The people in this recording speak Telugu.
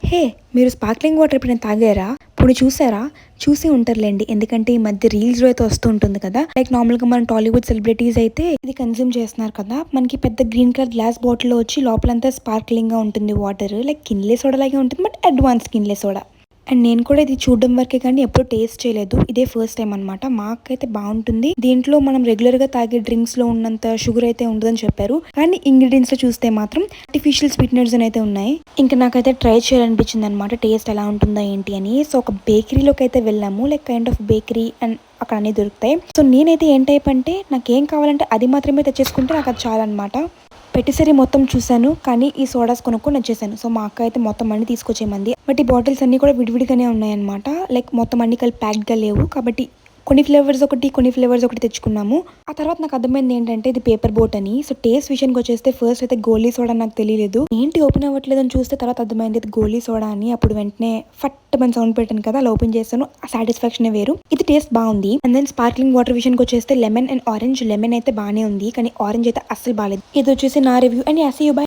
హే! మీరు స్పార్క్లింగ్ వాటర్ ఎప్పుడైనా తాగారా? పోనీ చూసారా? చూసే ఉంటారులెండి. ఎందుకంటే ఈ మధ్య రీల్స్‌లో అయితే వస్తూ ఉంటుంది కదా! లైక్ నార్మల్‌గా మన టాలీవుడ్ సెలబ్రిటీస్ అయితే ఇది కన్జ్యూమ్ చేస్తున్నారు కదా! మనకి పెద్ద గ్రీన్ కలర్ గ్లాస్ బాటిల్‌లో వచ్చి లోపలంతా స్పార్క్లింగ్‌గా ఉంటుంది వాటర్. లైక్ కిన్లే సోడా లాగే ఉంటుంది. But advance Kinley soda. And నేను కూడా ఇది చూడడం వరకే కానీ ఎప్పుడు టేస్ట్ చేయలేదు. ఇదే ఫస్ట్ టైం అనమాట. మాకైతే బాగుంటుంది. దీంట్లో మనం రెగ్యులర్‌గా తాగే డ్రింక్స్‌లో ఉన్నంత షుగర్ అయితే ఉండదని చెప్పారు. కానీ ఇంగ్రీడియంట్స్‌లో చూస్తే మాత్రం ఆర్టిఫిషియల్ స్వీటనర్స్ అయితే ఉన్నాయి. ఇంకా నాకైతే ట్రై చేయాలనిపించింది అనమాట. టేస్ట్ ఎలా ఉంటుందా ఏంటి అని. సో ఒక బేకరీలోకి అయితే వెళ్ళాము. Like kind of bakery and అక్కడ అన్నీ దొరుకుతాయి. సో నేనైతే ఏం టైప్ అంటే నాకేం కావాలంటే అది మాత్రమే తెచ్చేసుకుంటే నాకు అది చాలన్నమాట. పెట్టేసరి మొత్తం చూశాను. కానీ ఈ సోడాస్ కొనుక్కొని వచ్చేసాను. సో మా అక్క అయితే మొత్తం అన్ని తీసుకొచ్చేయమంది. బట్ ఈ బాటిల్స్ అన్నీ కూడా విడివిడిగానే ఉన్నాయన్నమాట. లైక్ మొత్తం అన్ని కలిపి ప్యాక్డ్‌గా లేవు. కాబట్టి కొన్ని ఫ్లేవర్స్ ఒకటి తెచ్చుకున్నాము. ఆ తర్వాత నాకు అర్థమైంది ఏంటంటే ఇది పేపర్ బోట్ అని. సో టేస్ట్ విషయానికి వచ్చేస్తే ఫస్ట్ అయితే గోలీ సోడా నాకు తెలియలేదు. ఏంటి ఓపెన్ అవ్వట్లేదని చూస్తే తర్వాత అర్థమైంది ఇది గోలీ సోడా అని. అప్పుడు వెంటనే ఫట్ మని సౌండ్ పెట్టాను కదా, అలా ఓపెన్ చేశాను. ఆ సాటిస్ఫాక్షన్ వేరు. ఇది టేస్ట్ బాగుంది. అండ్ దెన్ స్పార్క్లింగ్ వాటర్ విషయానికి వచ్చేస్తే లెమన్ అండ్ ఆరెంజ్. లెమన్ అయితే బాగానే ఉంది కానీ ఆరెంజ్ అయితే అస్సలు బాగాలేదు. ఇది వచ్చేసి నా review and as you by.